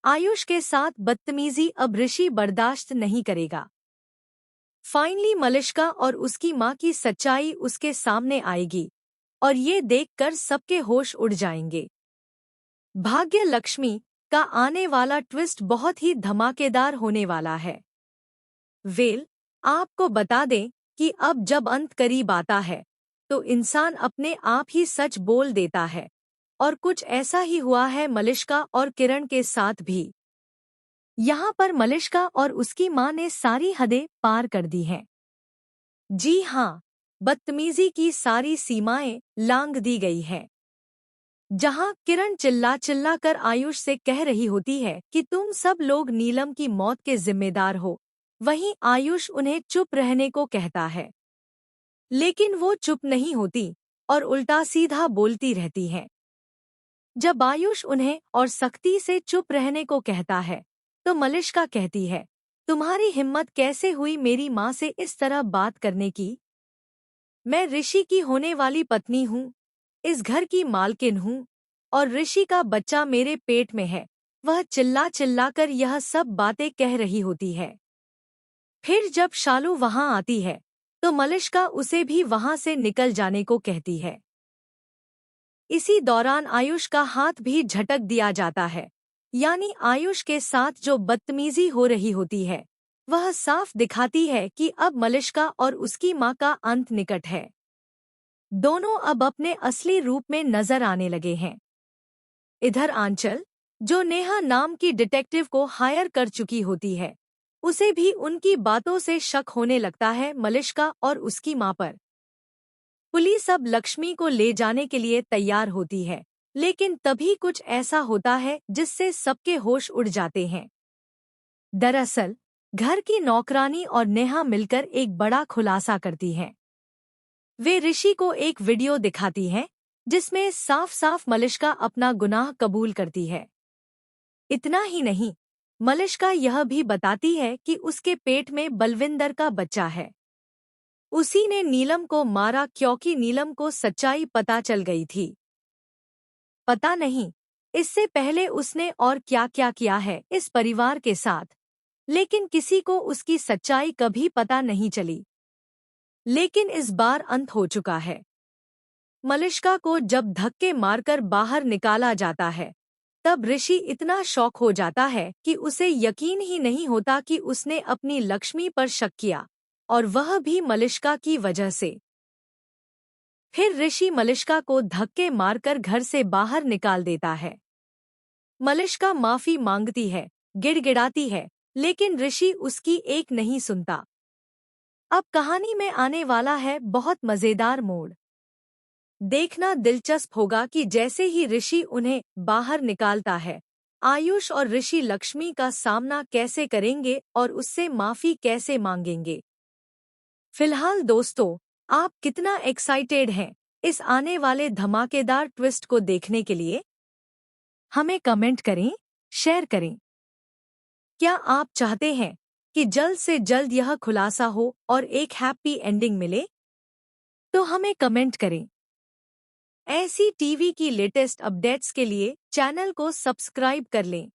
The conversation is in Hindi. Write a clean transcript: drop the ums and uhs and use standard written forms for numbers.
आयुष के साथ बदतमीजी अब ऋषि बर्दाश्त नहीं करेगा। फाइनली मलिष्का और उसकी माँ की सच्चाई उसके सामने आएगी और ये देखकर सबके होश उड़ जाएंगे। भाग्य लक्ष्मी का आने वाला ट्विस्ट बहुत ही धमाकेदार होने वाला है। आपको बता दें कि अब जब अंत करीब आता है तो इंसान अपने आप ही सच बोल देता है, और कुछ ऐसा ही हुआ है मलिष्का और किरण के साथ भी। यहाँ पर मलिष्का और उसकी माँ ने सारी हदें पार कर दी हैं। जी हाँ, बदतमीजी की सारी सीमाएं लांघ दी गई हैं। जहाँ किरण चिल्ला चिल्ला कर आयुष से कह रही होती है कि तुम सब लोग नीलम की मौत के जिम्मेदार हो, वहीं आयुष उन्हें चुप रहने को कहता है। लेकिन वो चुप नहीं होती और उल्टा सीधा बोलती रहती है। जब आयुष उन्हें और सख्ती से चुप रहने को कहता है तो मलिष्का कहती है, तुम्हारी हिम्मत कैसे हुई मेरी माँ से इस तरह बात करने की? मैं ऋषि की होने वाली पत्नी हूँ, इस घर की मालकिन हूँ, और ऋषि का बच्चा मेरे पेट में है। वह चिल्ला चिल्ला कर यह सब बातें कह रही होती है। फिर जब शालू वहां आती है तो मलिष्का उसे भी वहां से निकल जाने को कहती है। इसी दौरान आयुष का हाथ भी झटक दिया जाता है, यानी आयुष के साथ जो बदतमीजी हो रही होती है वह साफ दिखाती है कि अब मलिष्का और उसकी माँ का अंत निकट है। दोनों अब अपने असली रूप में नजर आने लगे हैं। इधर आंचल, जो नेहा नाम की डिटेक्टिव को हायर कर चुकी होती है, उसे भी उनकी बातों से शक होने लगता है मलिष्का और उसकी माँ पर। पुलिस अब लक्ष्मी को ले जाने के लिए तैयार होती है, लेकिन तभी कुछ ऐसा होता है जिससे सबके होश उड़ जाते हैं। दरअसल घर की नौकरानी और नेहा मिलकर एक बड़ा खुलासा करती हैं। वे ऋषि को एक वीडियो दिखाती हैं जिसमें साफ साफ मलिष्का अपना गुनाह कबूल करती है। इतना ही नहीं, मलिष्का यह भी बताती है कि उसके पेट में बलविंदर का बच्चा है। उसी ने नीलम को मारा क्योंकि नीलम को सच्चाई पता चल गई थी। पता नहीं इससे पहले उसने और क्या क्या किया है इस परिवार के साथ, लेकिन किसी को उसकी सच्चाई कभी पता नहीं चली। लेकिन इस बार अंत हो चुका है। मलिष्का को जब धक्के मारकर बाहर निकाला जाता है तब ऋषि इतना शॉक हो जाता है कि उसे यकीन ही नहीं होता कि उसने अपनी लक्ष्मी पर शक किया, और वह भी मलिष्का की वजह से। फिर ऋषि मलिष्का को धक्के मारकर घर से बाहर निकाल देता है। मलिष्का माफी मांगती है, गिड़गिड़ाती है, लेकिन ऋषि उसकी एक नहीं सुनता। अब कहानी में आने वाला है बहुत मजेदार मोड़। देखना दिलचस्प होगा कि जैसे ही ऋषि उन्हें बाहर निकालता है, आयुष और ऋषि लक्ष्मी का सामना कैसे करेंगे और उससे माफी कैसे मांगेंगे। फिलहाल दोस्तों, आप कितना एक्साइटेड हैं इस आने वाले धमाकेदार ट्विस्ट को देखने के लिए? हमें कमेंट करें, शेयर करें। क्या आप चाहते हैं कि जल्द से जल्द यह खुलासा हो और एक हैप्पी एंडिंग मिले? तो हमें कमेंट करें। ऐसी टीवी की लेटेस्ट अपडेट्स के लिए चैनल को सब्सक्राइब कर लें।